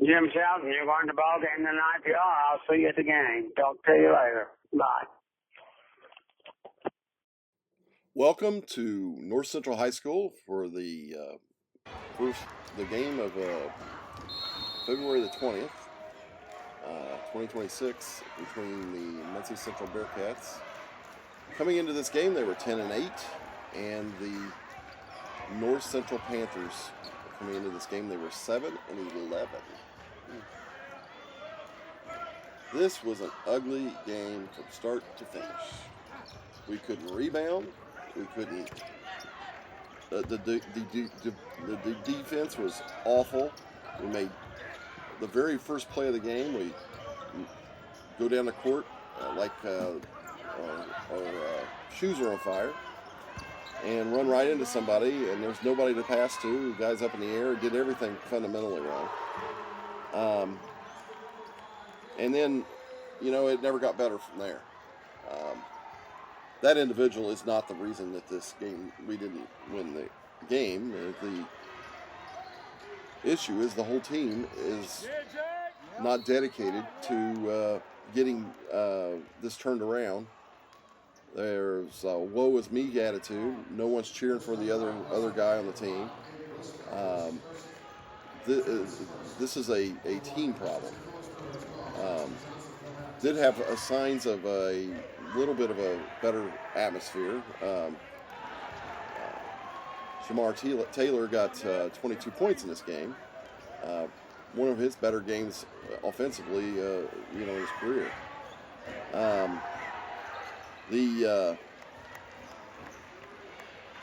Jim Shelton, you're going to the ball game tonight. If you are, I'll see you at the game. Talk to you later. Bye. Welcome to North Central High School for the game of February the 20th, 2026, between the Muncie Central Bearcats. Coming into this game, they were 10-8, and the North Central Panthers, coming into this game, they were 7-11. This was an ugly game from start to finish. We couldn't rebound. We couldn't. The defense was awful. We made the very first play of the game. We go down the court like our shoes are on fire, and run right into somebody, and there's nobody to pass to. The guy's up in the air, did everything fundamentally wrong. And then, it never got better from there. That individual is not the reason that this game, we didn't win the game. The issue is the whole team is not dedicated to getting this turned around. There's a woe is me attitude. No one's cheering for the other guy on the team. This is a team problem. Did have signs of a little bit of a better atmosphere. Shamar Taylor got 22 points in this game. One of his better games offensively, in his career. The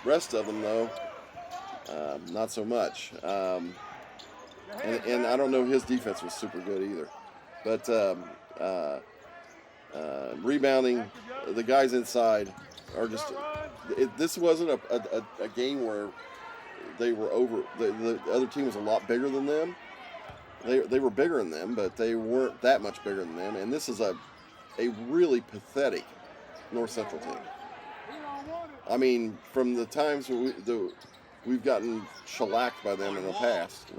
rest of them, though, not so much. And I don't know, his defense was super good either. But rebounding, the guys inside are just. This wasn't a game where they were over. The other team was a lot bigger than them. They were bigger than them, but they weren't that much bigger than them. And this is a really pathetic North Central team. I mean, from the times we've gotten shellacked by them in the past.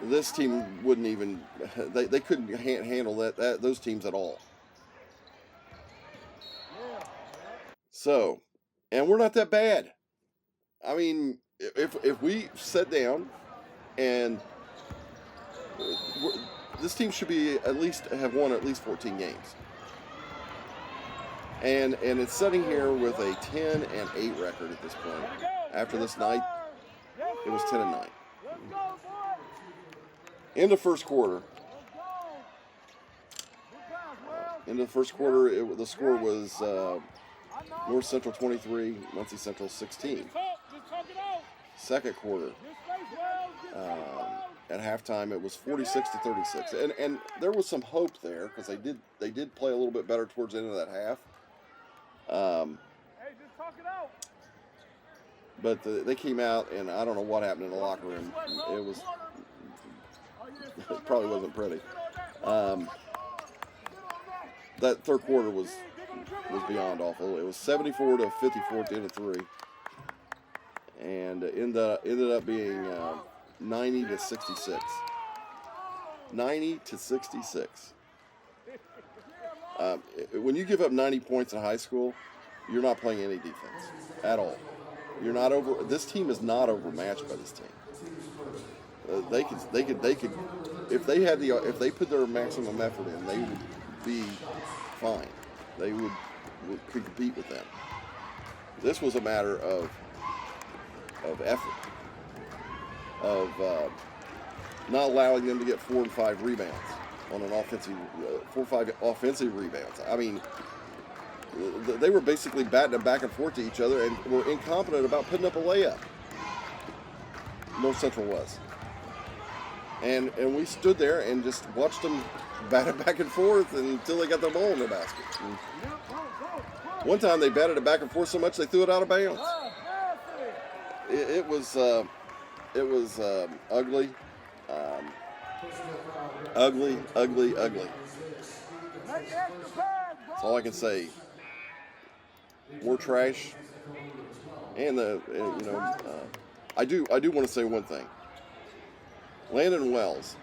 This team wouldn't even, they couldn't handle those teams at all. So, and we're not that bad. I mean, if we sit down and this team should be have won at least 14 games. And it's sitting here with a 10-8 record at this point. After this night, it was 10-9. In the first quarter, the score was North Central 23, Muncie Central 16. Second quarter, at halftime, it was 46-36, and there was some hope there because they did play a little bit better towards the end of that half. But they came out, and I don't know what happened in the locker room. It probably wasn't pretty. That third quarter was beyond awful. It was 74-54 at the end of 3, and ended up being 90-66. 90-66. When you give up 90 points in high school, you're not playing any defense at all. You're not over. This team is not overmatched by this team. They could. If they put their maximum effort in, they would be fine. They could compete with them. This was a matter of effort, of not allowing them to get 4 and 5 rebounds on an offensive, 4 or 5 offensive rebounds. I mean, they were basically batting it back and forth to each other and were incompetent about putting up a layup. North Central was. And we stood there and just watched them bat it back and forth until they got the ball in their basket. And one time they batted it back and forth so much they threw it out of bounds. It was ugly. Ugly. That's all I can say. We're trash. And I do want to say one thing. Landon Wells.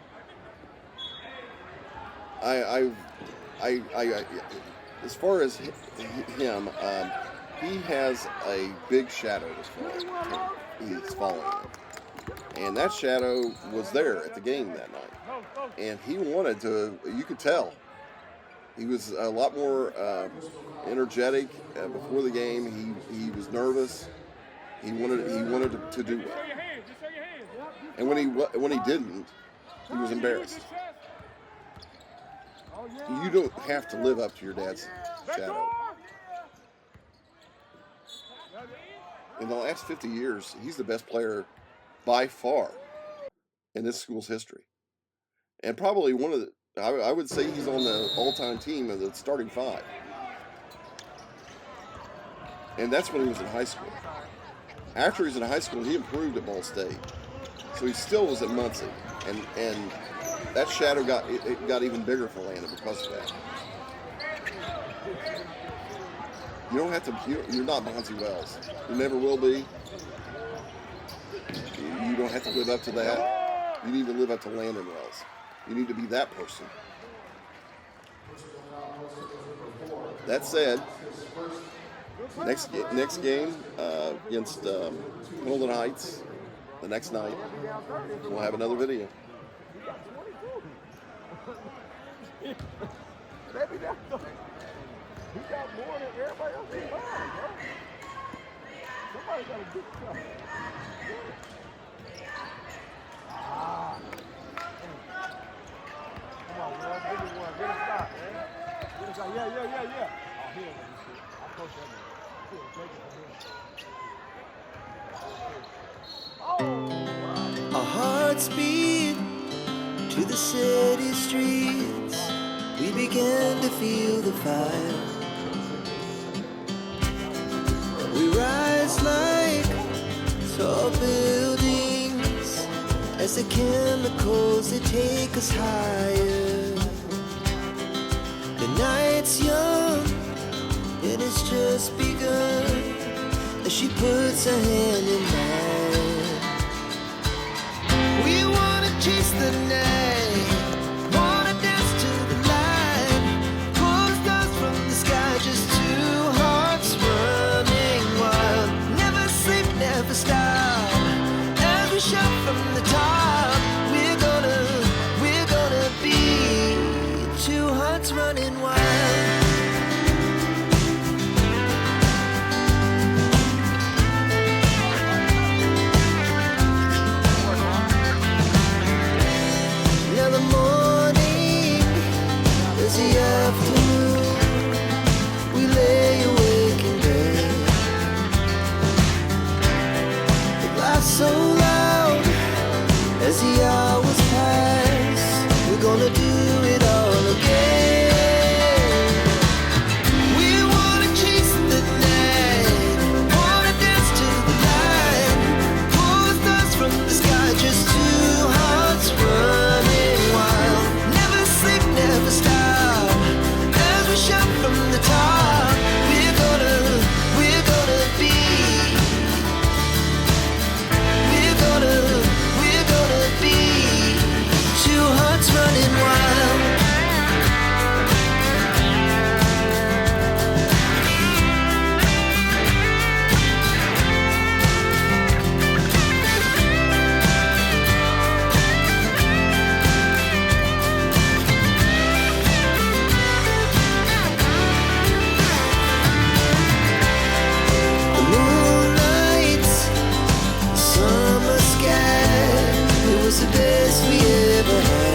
I as far as him, he has a big shadow he's following him. And that shadow was there at the game that night. And he wanted to, you could tell, he was a lot more energetic before the game. He was nervous. He wanted to do well. And when he didn't, he was embarrassed. You don't have to live up to your dad's shadow. In the last 50 years, he's the best player by far in this school's history. And probably one of the, I would say he's on the all-time team of the starting five. And that's when he was in high school. After he was in high school, he improved at Ball State. So he still was at Muncie. And that shadow got even bigger for Landon because of that. You don't have to, you're not Bonzi Wells. You never will be. You don't have to live up to that. You need to live up to Landon Wells. You need to be that person. That said, next game against Golden Heights, the next night, we'll have another video. He got more than everybody else in line, bro. Somebody got to do something. Come on, bro. Give me one. Get a stop, man. Get a stop. Yeah. Oh, he ain't gonna do shit. I'll coach that man. He'll take it from him. Oh! Our hearts beat to the city streets. We began to feel the fire. We rise like tall buildings as the chemicals, they take us higher. The night's young and it's just begun as she puts her hand in mine. We wanna chase the night, wanna dance to the light, pull stars from the sky, just two hearts running wild. Never sleep, never stop, as we shout from the top. We're gonna be two hearts running wild. So loud as the hours pass, we're gonna do it all again. We wanna chase the night, wanna dance to the light, pull stars from the sky, just two hearts running wild. Never sleep, never stop, as we shout from the top. We're gonna be. We're gonna be two hearts running wild. The moonlight, summer sky, it was the best we ever had.